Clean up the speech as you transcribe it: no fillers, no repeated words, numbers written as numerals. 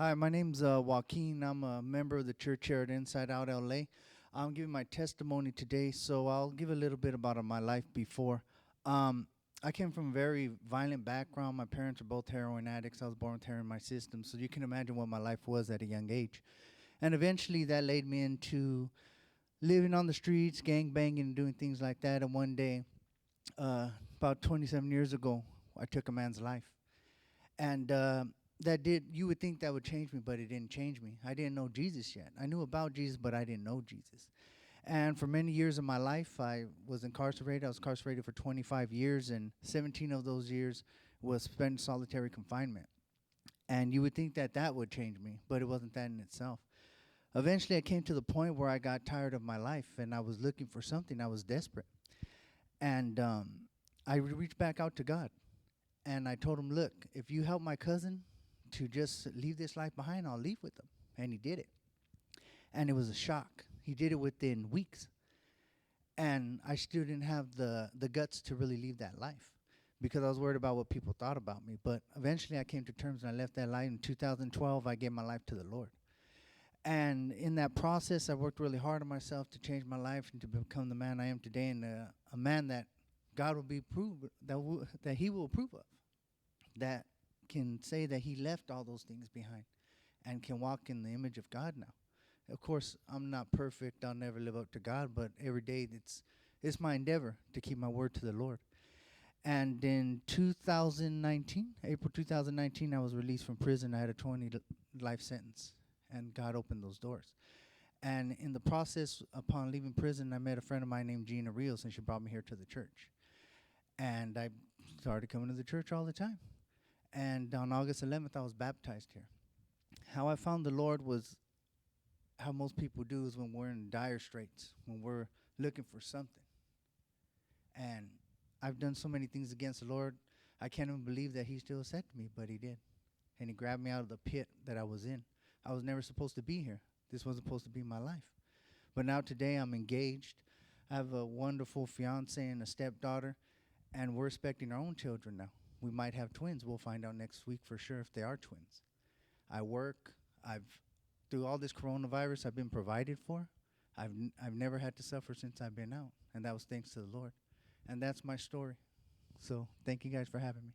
Hi, my name's Joaquin. I'm a member of the church here at Inside Out LA. I'm giving my testimony today, so I'll give a little bit about my life before. Um, I came from a very violent background. My parents are both heroin addicts. I was born with heroin in my system, so you can imagine what my life was at a young age. And eventually that led me into living on the streets, gang banging, and doing things like that. And one day, about 27 years ago, I took a man's life. And that did, you would think that would change me, but it didn't change me. I didn't know Jesus yet. I knew about Jesus, but I didn't know Jesus. And for many years of my life, I was incarcerated. I was incarcerated for 25 years, and 17 of those years was spent in solitary confinement. And you would think that that would change me, but it wasn't that in itself. Eventually, I came to the point where I got tired of my life, and I was looking for something. I was desperate. And I reached back out to God. And I told him, look, if you help my cousin to just leave this life behind, I'll leave with him. And he did it. And it was a shock. He did it within weeks. And I still didn't have the guts to really leave that life because I was worried about what people thought about me. But eventually I came to terms and I left that life. In 2012, I gave my life to the Lord. And in that process, I worked really hard on myself to change my life and to become the man I am today, and a man that God will be that He will approve of, that can say that he left all those things behind and can walk in the image of God now. Of course, I'm not perfect. I'll never live up to God, but every day it's my endeavor to keep my word to the Lord. And in 2019, April 2019, I was released from prison. I had a 20 life sentence, and God opened those doors. And in the process, upon leaving prison, I met a friend of mine named Gina Rios, and she brought me here to the church. And I started coming to the church all the time. And on August 11th, I was baptized here. How I found the Lord was how most people do is when we're in dire straits, when we're looking for something. And I've done so many things against the Lord, I can't even believe that He still accepted me, but He did. And He grabbed me out of the pit that I was in. I was never supposed to be here. This wasn't supposed to be my life. But now today I'm engaged. I have a wonderful fiance and a stepdaughter, and we're expecting our own children now. We might have twins. We'll find out next week for sure if they are twins. I work. Through all this coronavirus, I've been provided for. I've never had to suffer since I've been out, and that was thanks to the Lord. And that's my story. So thank you guys for having me.